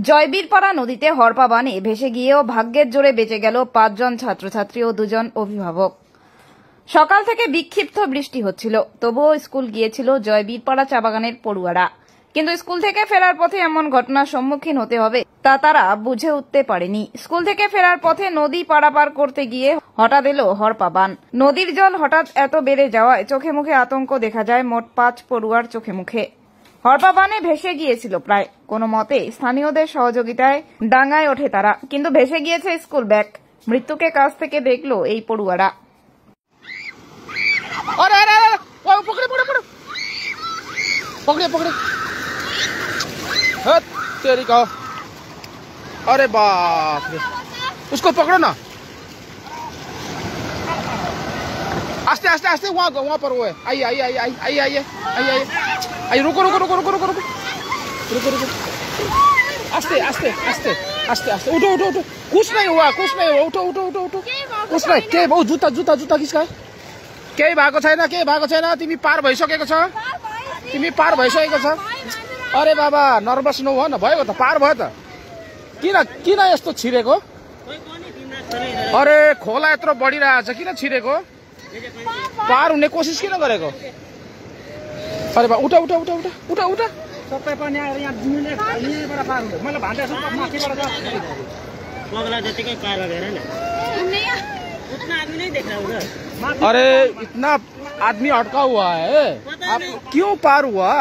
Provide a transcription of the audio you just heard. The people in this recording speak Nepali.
জয়বীরপাড়া নদীতে হরপা বানে ভেসে গিয়েও ভাগ্যের জোরে বেঁচে গেল ৫ জন ছাত্রছাত্রী ও ২ জন অভিভাবক। সকাল থেকে বিক্ষিপ্ত বৃষ্টি হচ্ছিল, তবুও স্কুল গিয়েছিল জয়বীরপাড়া চা বাগানের পড়ুয়ারা। কিন্তু স্কুল থেকে ফেরার পথে এমন ঘটনার সম্মুখীন হতে হবে তা তারা বুঝে উঠতে পারেনি। স্কুল থেকে ফেরার পথে নদী পারাপার করতে গিয়ে হঠাৎ এলো হরপা বান। নদীর জল হঠাৎ এত বেড়ে যাওয়ায় চোখে মুখে আতঙ্ক দেখা যায় মোট ৫ পড়ুয়ার চোখে মুখে। হরপা বানে ভেসে গিয়েছিল প্রায়। কোনো মতে স্থানীয়দের সহযোগিতায় ডাঙায় ওঠে তারা, কিন্তু ভেসে গিয়েছে স্কুল ব্যাগ। মৃত্যুকে কাছ থেকে দেখলো এই পড়ুয়ারা। अरे बाप रे, उसको पकड़ो ना, आस्ते आस्ते आस्ते, वहाँ पर वो है। आइए आइए आइए आइए आइए आइए आइए आइए, रुको रुको रुको रुको रुको रुको रुको रुको, आस्ते आस्ते आस्ते आस्ते आस्ते, उठो उठो उठो, कुछ नहीं हुआ कुछ नहीं हुआ, उठो उठो उठो उठो, कुछ नहीं। के बहु जुत्ता जुत्ता जुत्ता किसका? केही भएको छैन, केही भएको छैन। तिमी पार भइसकेको छ, तिमी पार भइसकेको छ। अरे बाबा, नर्भस नहुँ न, भयो त, पार भयो त। किन किन यस्तो छिरेको? अरे खोला यत्रो बढिरहेछ, किन छिरेको? पार हुने कोसिस किन गरेको? अरे बा, उठा उठा उठा उठा उठा उठा, सबै पनि यहाँ यहाँबाट पार हुन्छ। मैले भन्दै छु माथिबाट जा, बगला जतिकै पार गरेर नि, उतना आदमी नहीं देख रहा उधर। अरे इतना आदमी अटका हुआ है, आप क्यों पार हुआ?